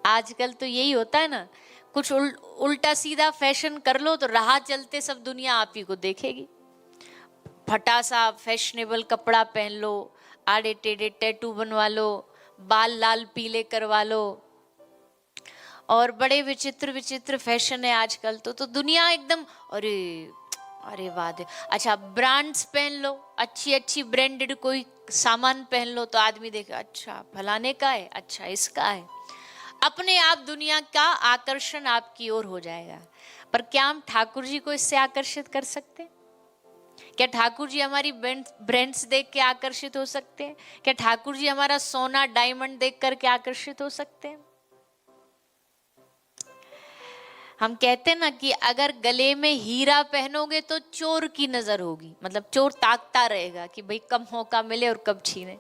आजकल तो यही होता है ना, कुछ उल्टा सीधा फैशन कर लो तो राह चलते सब दुनिया आप ही को देखेगी। फटा सा फैशनेबल कपड़ा पहन लो, आड़े टेढ़े टैटू बनवा लो, बाल लाल पीले करवा लो, और बड़े विचित्र विचित्र फैशन है आजकल। तो दुनिया एकदम अरे अरे वाह दे। अच्छा, ब्रांड्स पहन लो, अच्छी अच्छी ब्रांडेड कोई सामान पहन लो तो आदमी देखे अच्छा फलाने का है, अच्छा इसका है। अपने आप दुनिया का आकर्षण आपकी ओर हो जाएगा। पर क्या हम ठाकुर जी को इससे आकर्षित कर सकते हैं? क्या ठाकुर जी हमारी ब्रांड्स देख के आकर्षित हो सकते हैं? क्या ठाकुर जी हमारा सोना डायमंड देख करके आकर्षित हो सकते हैं? हम कहते हैं ना कि अगर गले में हीरा पहनोगे तो चोर की नजर होगी, मतलब चोर ताकता रहेगा कि भाई कब मौका मिले और कब छीने।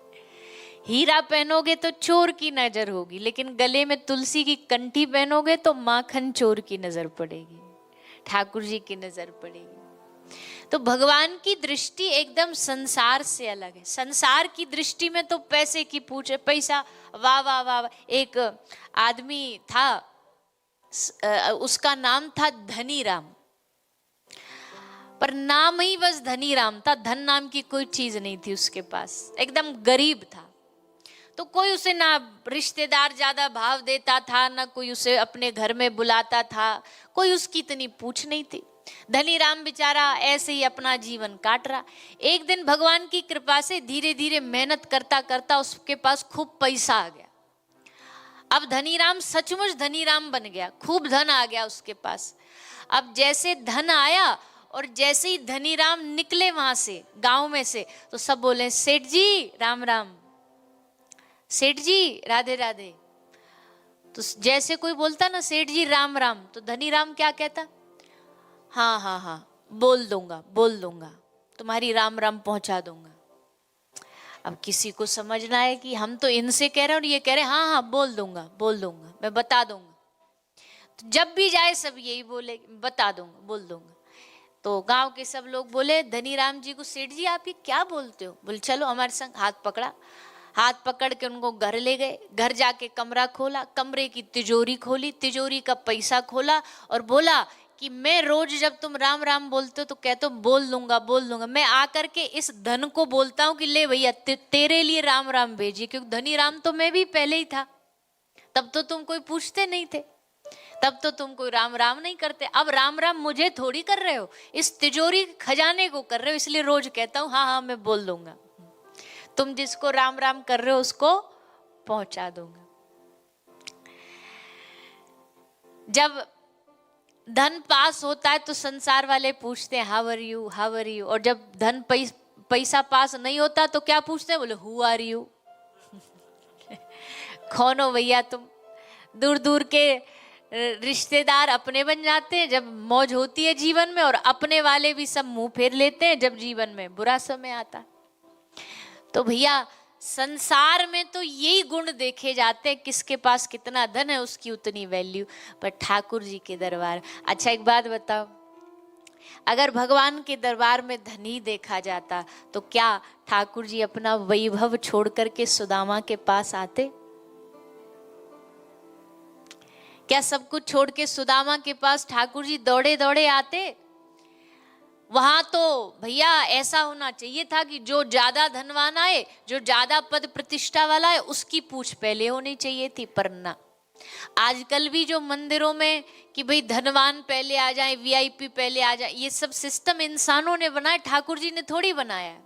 हीरा पहनोगे तो चोर की नजर होगी, लेकिन गले में तुलसी की कंठी पहनोगे तो माखन चोर की नजर पड़ेगी, ठाकुर जी की नजर पड़ेगी। तो भगवान की दृष्टि एकदम संसार से अलग है। संसार की दृष्टि में तो पैसे की पूछ है, पैसा वाह वाह वाह वाह। एक आदमी था, उसका नाम था धनी राम, पर नाम ही बस धनी राम था, धन नाम की कोई चीज नहीं थी उसके पास, एकदम गरीब था। तो कोई उसे ना रिश्तेदार ज्यादा भाव देता था, ना कोई उसे अपने घर में बुलाता था, कोई उसकी इतनी पूछ नहीं थी। धनी राम बेचारा ऐसे ही अपना जीवन काट रहा। एक दिन भगवान की कृपा से धीरे धीरे मेहनत करता करता उसके पास खूब पैसा आ गया। अब धनीराम सचमुच धनीराम बन गया, खूब धन आ गया उसके पास। अब जैसे धन आया और जैसे ही धनीराम निकले वहां से, गांव में से, तो सब बोले सेठ जी राम राम, सेठ जी राधे राधे। तो जैसे कोई बोलता ना सेठ जी राम राम, तो धनीराम क्या कहता? हाँ हाँ हाँ बोल दूंगा, तुम्हारी राम राम पहुंचा दूंगा। अब किसी को समझना है कि हम तो इनसे कह रहे हैं और ये कह रहे हैं हाँ हाँ बोल दूंगा मैं बता दूंगा। तो जब भी जाए सब यही बोले बता दूंगा बोल दूंगा। तो गांव के सब लोग बोले धनीराम जी को, सेठ जी आप ये क्या बोलते हो? बोले चलो हमारे संग। हाथ पकड़ा, हाथ पकड़ के उनको घर ले गए। घर जाके कमरा खोला, कमरे की तिजोरी खोली, तिजोरी का पैसा खोला और बोला कि मैं रोज जब तुम राम राम बोलते हो तो कहते हो बोल दूंगा, मैं आकर के इस धन को बोलता हूँ कि ले भैया तेरे लिए राम राम भेजिए, क्योंकि धनी राम तो मैं भी पहले ही था। तब तो तुम कोई पूछते नहीं थे, तब तो तुम कोई राम राम नहीं करते। अब राम राम मुझे थोड़ी कर रहे हो, इस तिजोरी खजाने को कर रहे हो, इसलिए रोज कहता हूँ हाँ हाँ मैं बोल दूंगा। तुम जिसको राम राम कर रहे हो उसको पहुंचा दूंगा। जब धन पास होता है तो संसार वाले पूछते हैं हाउ आर यू, और जब धन पैसा पास नहीं होता तो क्या पूछते हैं? बोले हु आर यू, कौन हो भैया तुम। दूर दूर के रिश्तेदार अपने बन जाते हैं जब मौज होती है जीवन में, और अपने वाले भी सब मुंह फेर लेते हैं जब जीवन में बुरा समय आता। तो भैया संसार में तो यही गुण देखे जाते हैं, किसके पास कितना धन है उसकी उतनी वैल्यू, पर ठाकुर जी के दरबार। अच्छा एक बात बताओ, अगर भगवान के दरबार में धन ही देखा जाता तो क्या ठाकुर जी अपना वैभव छोड़ करके सुदामा के पास आते? क्या सब कुछ छोड़ के सुदामा के पास ठाकुर जी दौड़े दौड़े आते? वहां तो भैया ऐसा होना चाहिए था कि जो ज्यादा धनवान आए, जो ज्यादा पद प्रतिष्ठा वाला है, उसकी पूछ पहले होनी चाहिए थी, पर ना। आजकल भी जो मंदिरों में कि भाई धनवान पहले आ जाए, वीआईपी पहले आ जाए, ये सब सिस्टम इंसानों ने बनाया, ठाकुर जी ने थोड़ी बनाया है।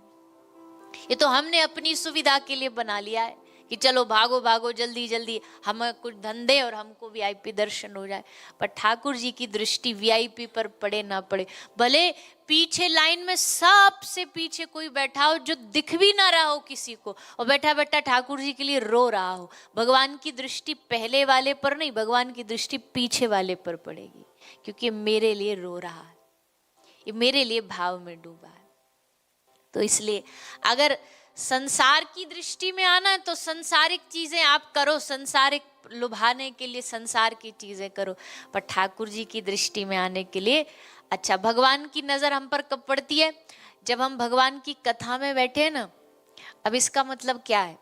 ये तो हमने अपनी सुविधा के लिए बना लिया है कि चलो भागो भागो जल्दी जल्दी हमें कुछ धन दे और हमको वीआईपी दर्शन हो जाए। पर ठाकुर जी की दृष्टि वीआईपी पर पड़े ना पड़े, भले पीछे लाइन में सबसे पीछे कोई बैठा हो जो दिख भी ना रहा हो किसी को, और बैठा बैठा ठाकुर जी के लिए रो रहा हो, भगवान की दृष्टि पहले वाले पर नहीं, भगवान की दृष्टि पीछे वाले पर पड़ेगी, क्योंकि मेरे लिए रो रहा है, ये मेरे लिए भाव में डूबा है। तो इसलिए अगर संसार की दृष्टि में आना है तो संसारिक चीजें आप करो, संसारिक लुभाने के लिए संसार की चीजें करो, पर ठाकुर जी की दृष्टि में आने के लिए, अच्छा भगवान की नजर हम पर कब पड़ती है? जब हम भगवान की कथा में बैठे हैं ना। अब इसका मतलब क्या है?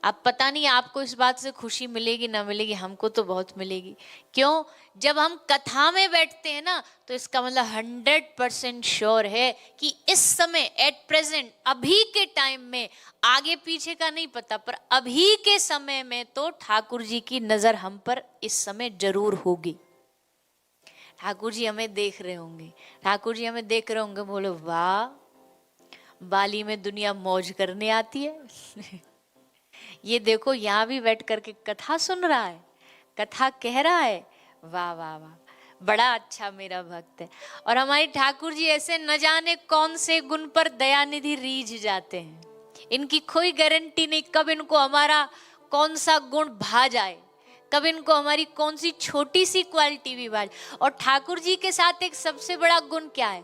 अब पता नहीं आपको इस बात से खुशी मिलेगी ना मिलेगी, हमको तो बहुत मिलेगी। क्यों? जब हम कथा में बैठते हैं ना, तो इसका मतलब 100% श्योर है कि इस समय एट प्रेजेंट, अभी के टाइम में, आगे पीछे का नहीं पता, पर अभी के समय में तो ठाकुर जी की नजर हम पर इस समय जरूर होगी। ठाकुर जी हमें देख रहे होंगे, ठाकुर जी हमें देख रहे होंगे, बोलो वाह, बाली में दुनिया मौज करने आती है। ये देखो यहाँ भी बैठ करके कथा सुन रहा है, कथा कह रहा है, वाह वाह वाह, बड़ा अच्छा मेरा भक्त है। और हमारे ठाकुर जी ऐसे न जाने कौन से गुण पर दयानिधि रीझ जाते हैं, इनकी कोई गारंटी नहीं कब इनको हमारा कौन सा गुण भा जाए, कब इनको हमारी कौन सी छोटी सी क्वालिटी भी भा जाए। और ठाकुर जी के साथ एक सबसे बड़ा गुण क्या है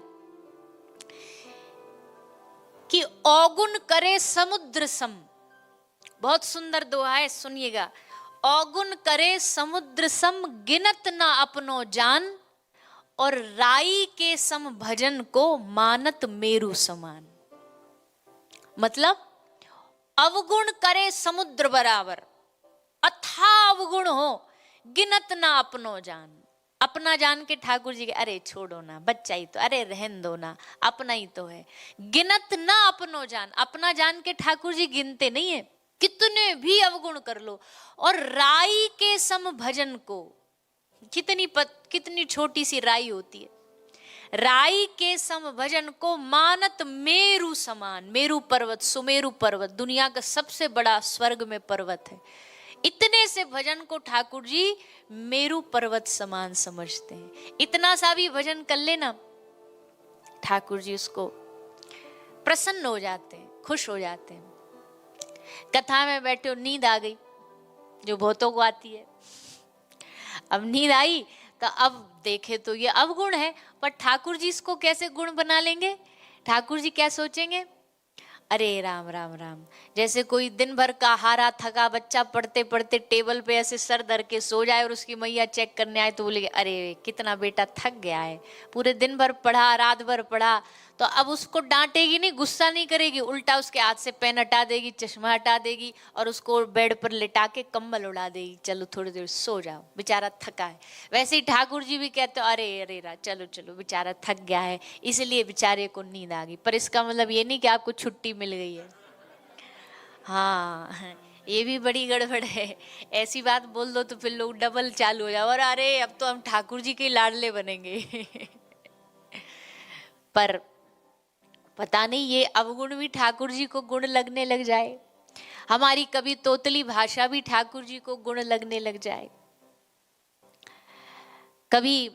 कि अवगुण करे समुद्र सम। बहुत सुंदर दोहा है, सुनिएगा। अवगुण करे समुद्र सम, गिनत ना अपनो जान, और राई के सम भजन को मानत मेरु समान। मतलब अवगुण करे समुद्र बराबर, अथाह अवगुण हो, गिनत ना अपनो जान। अपना जान के ठाकुर जी के, अरे छोड़ो ना, बच्चा ही तो, अरे रहन दो ना, अपना ही तो है। गिनत ना अपनो जान, अपना जान के ठाकुर जी गिनते नहीं है, कितने भी अवगुण कर लो। और राई के सम भजन को, कितनी छोटी सी राई होती है, राई के सम भजन को मानत मेरु समान। मेरु पर्वत, सुमेरु पर्वत दुनिया का सबसे बड़ा स्वर्ग में पर्वत है, इतने से भजन को ठाकुर जी मेरु पर्वत समान समझते हैं। इतना सा भी भजन कर लेना, ठाकुर जी उसको प्रसन्न हो जाते हैं, खुश हो जाते हैं। कथा में बैठे हो, नींद आ गई, जो बहुतों को आती है। अब नींद आई तो अब देखे तो ये अवगुण है, पर ठाकुर जी इसको कैसे गुण बना लेंगे? ठाकुर जी क्या सोचेंगे? अरे राम राम राम, जैसे कोई दिन भर का हारा थका बच्चा पढ़ते पढ़ते टेबल पे ऐसे सर धर के सो जाए और उसकी मैया चेक करने आए तो बोले अरे कितना बेटा थक गया है, पूरे दिन भर पढ़ा, रात भर पढ़ा। तो अब उसको डांटेगी नहीं, गुस्सा नहीं करेगी, उल्टा उसके हाथ से पेन हटा देगी, चश्मा हटा देगी और उसको बेड पर लिटा के कंबल उड़ा देगी, चलो थोड़ी देर सो जाओ, बेचारा थका है। वैसे ही ठाकुर जी भी कहते अरे अरे चलो चलो, बेचारा थक गया है, इसलिए बेचारे को नींद आ गई। पर इसका मतलब ये नहीं कि आपको छुट्टी मिल गई है। हाँ, ये भी बड़ी गड़बड़ है, ऐसी बात बोल दो तो फिर लोग डबल चालू हो जाओ, और अरे अब तो हम ठाकुर जी के लाडले बनेंगे। पर पता नहीं ये अवगुण भी ठाकुर जी को गुण लगने लग जाए, हमारी कभी तोतली भाषा भी ठाकुर जी को गुण लगने लग जाए। कभी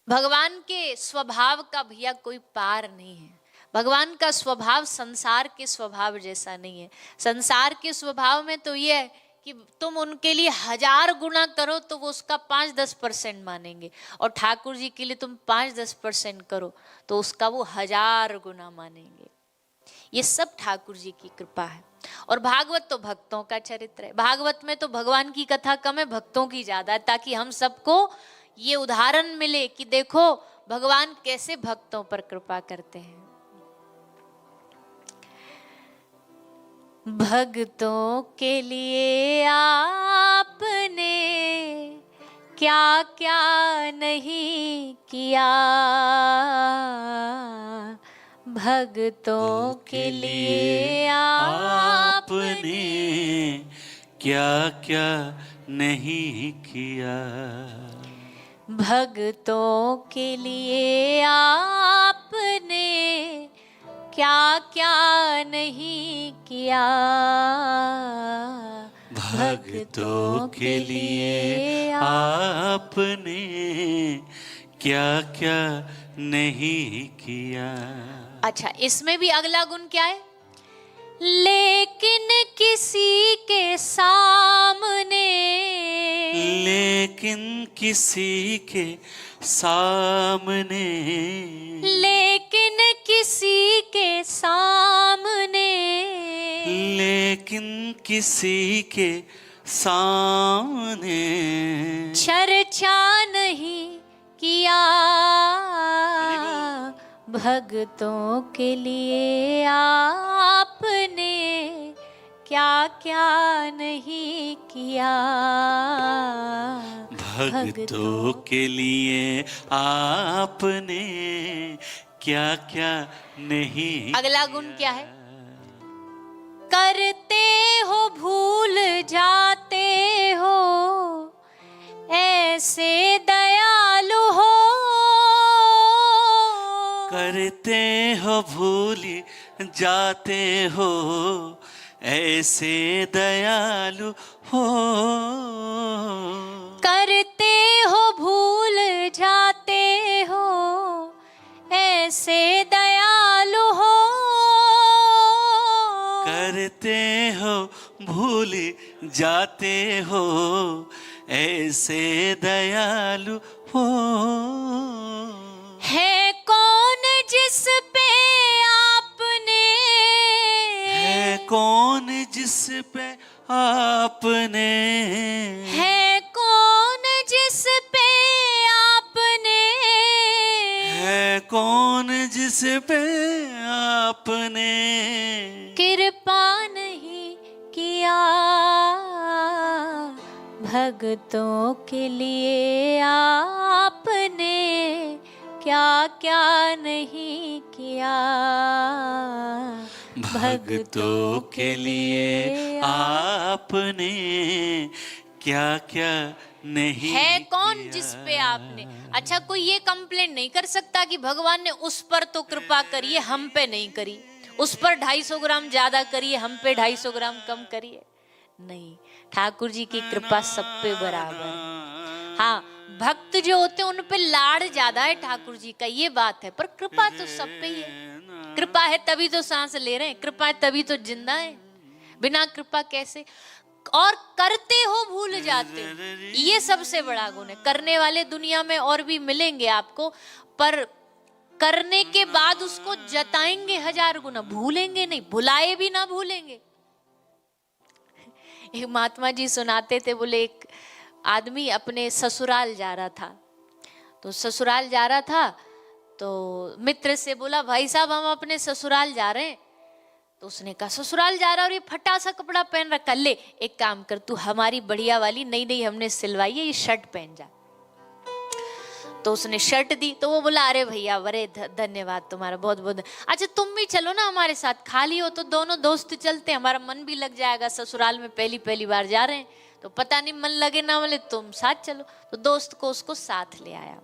भगवान के स्वभाव का भैया कोई पार नहीं है। भगवान का स्वभाव संसार के स्वभाव जैसा नहीं है। संसार के स्वभाव में तो ये है कि तुम उनके लिए 1000 गुना करो तो वो उसका 5-10% मानेंगे, और ठाकुर जी के लिए तुम 5-10% करो तो उसका वो 1000 गुना मानेंगे। ये सब ठाकुर जी की कृपा है। और भागवत तो भक्तों का चरित्र है। भागवत में तो भगवान की कथा कम है, भक्तों की ज्यादा है, ताकि हम सबको ये उदाहरण मिले कि देखो भगवान कैसे भक्तों पर कृपा करते हैं। भक्तों के लिए आपने क्या क्या नहीं किया, भक्तों के लिए आपने क्या क्या नहीं किया, भक्तों के लिए आपने क्या क्या नहीं किया, भक्तों के लिए आपने क्या क्या नहीं किया। अच्छा, इसमें भी अगला गुण क्या है? लेकिन किसी के सामने, लेकिन किसी के सामने, लेकिन किसी के सामने, लेकिन किसी के सामने चर्चा नहीं किया, भक्तों के लिए आपने आपने क्या क्या नहीं किया। भक्तों के लिए आपने क्या क्या नहीं। अगला गुण क्या है? करते हो भूल जाते हो, ऐसे दयालु हो। करते हो भूल जाते हो, ऐसे दयालु हो। करते हो भूल जाते हो, ऐसे दयालु हो। करते हो भूल जाते हो, ऐसे दयालु हो। है कौन जिस पे आपने, है कौन जिस पे आपने, है कौन जिस पे आपने, है कौन जिस पे आपने कृपा नहीं किया। भक्तों के लिए आपने क्या क्या नहीं किया। भक्तों के लिए आपने क्या क्या नहीं है कौन किया। जिस पे आपने। अच्छा, कोई ये कंप्लेन नहीं कर सकता कि भगवान ने उस पर तो कृपा करिए, हम पे नहीं करी। उस पर 250 ग्राम ज्यादा करिए, हम पे 250 ग्राम कम करिए। नहीं, ठाकुर जी की कृपा सब पे बराबर है। हाँ, भक्त जो होते हैं उन पे लाड़ ज्यादा है ठाकुर जी का, ये बात है, पर कृपा तो सब पे ही है। कृपा है तभी तो सांस ले रहे हैं, कृपा है तभी तो जिंदा है। बिना कृपा कैसे? और करते हो भूल जाते हो, ये सबसे बड़ा गुण है। करने वाले दुनिया में और भी मिलेंगे आपको, पर करने के बाद उसको जताएंगे 1000 गुना, भूलेंगे नहीं, भुलाए भी ना भूलेंगे। एक महात्मा जी सुनाते थे, बोले एक आदमी अपने ससुराल जा रहा था, तो ससुराल जा रहा था तो मित्र से बोला, भाई साहब हम अपने ससुराल जा रहे हैं। तो उसने कहा ससुराल जा रहा और ये फटा सा कपड़ा पहन रखा, ले एक काम कर, तू हमारी बढ़िया वाली नई नई हमने सिलवाई है ये शर्ट पहन जा। तो उसने शर्ट दी, तो वो बोला, अरे भैया बड़े धन्यवाद तुम्हारा, बहुत बहुत। अच्छा तुम भी चलो ना हमारे साथ, खाली हो तो दोनों दोस्त चलते हैं, हमारा मन भी लग जाएगा, ससुराल में पहली पहली बार जा रहे हैं तो पता नहीं मन लगे ना, बोले तुम साथ चलो। तो दोस्त को उसको साथ ले आया,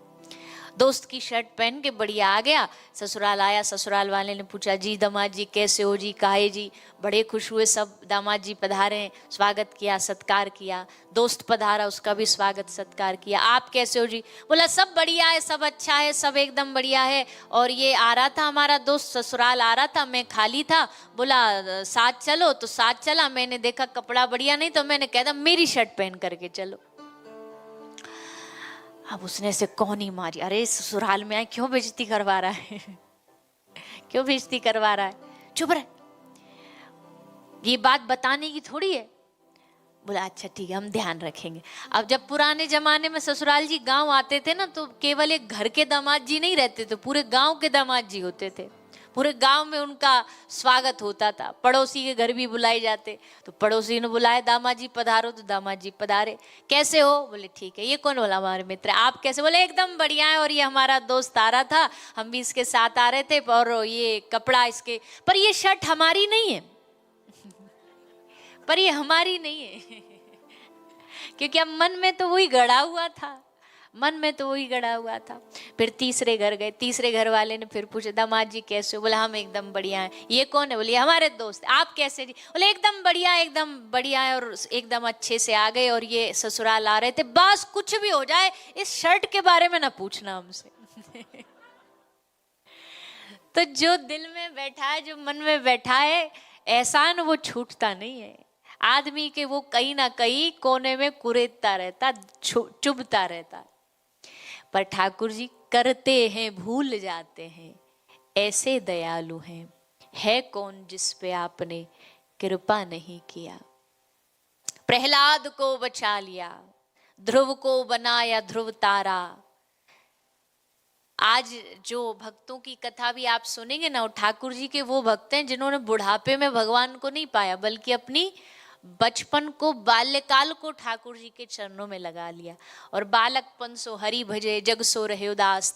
दोस्त की शर्ट पहन के बढ़िया आ गया, ससुराल आया। ससुराल वाले ने पूछा, जी दामाद जी कैसे हो जी, काहे जी। बड़े खुश हुए सब, दामाद जी पधारे, स्वागत किया सत्कार किया। दोस्त पधारा, उसका भी स्वागत सत्कार किया। आप कैसे हो जी? बोला सब बढ़िया है, सब अच्छा है, सब एकदम बढ़िया है। और ये आ रहा था हमारा दोस्त, ससुराल आ रहा था, मैं खाली था, बोला साथ चलो, तो साथ चला। मैंने देखा कपड़ा बढ़िया नहीं, तो मैंने कह दिया मेरी शर्ट पहन करके चलो। अब उसने ऐसे कौन ही मारी, अरे ससुराल में आए क्यों बेइज्जती करवा रहा है क्यों बेइज्जती करवा रहा है, चुप रहे, ये बात बताने की थोड़ी है। बोला अच्छा ठीक है हम ध्यान रखेंगे। अब जब पुराने जमाने में ससुराल जी गांव आते थे ना, तो केवल एक घर के दामाद जी नहीं रहते थे, पूरे गांव के दामाद जी होते थे। पूरे गांव में उनका स्वागत होता था, पड़ोसी के घर भी बुलाए जाते, तो पड़ोसी ने बुलाया, दामाद जी पधारो, तो दामाद जी पधारे। कैसे हो? बोले ठीक है। ये कौन? बोला हमारे मित्र। आप कैसे? बोले एकदम बढ़िया है, और ये हमारा दोस्त आ रहा था, हम भी इसके साथ आ रहे थे, और ये कपड़ा इसके, पर ये शर्ट हमारी नहीं है पर ये हमारी नहीं है क्योंकि अब मन में तो वही गड़ा हुआ था, मन में तो वही गड़ा हुआ था। फिर तीसरे घर गए, तीसरे घर वाले ने फिर पूछा, दामाद जी कैसे हो? बोला हम एकदम बढ़िया हैं। ये कौन है? बोले हमारे दोस्त। आप कैसे जी? बोले एकदम बढ़िया, एकदम बढ़िया है, और एकदम अच्छे से आ गए, और ये ससुराल आ रहे थे, बस कुछ भी हो जाए इस शर्ट के बारे में ना पूछना हमसे तो जो दिल में बैठा है, जो मन में बैठा है, एहसान वो छूटता नहीं है। आदमी के वो कहीं ना कहीं कोने में कुरेदता रहता, चुभता रहता। पर ठाकुर जी करते हैं भूल जाते हैं, ऐसे दयालु हैं। है कौन जिस पे आपने कृपा नहीं किया। प्रहलाद को बचा लिया, ध्रुव को बनाया ध्रुव तारा, आज जो भक्तों की कथा भी आप सुनेंगे ना, वो ठाकुर जी के वो भक्त हैं जिन्होंने बुढ़ापे में भगवान को नहीं पाया, बल्कि अपनी बचपन को, बाल्यकाल को ठाकुर जी के चरणों में लगा लिया। और बालकपन सो हरि भजे, जग सो रहे उदास।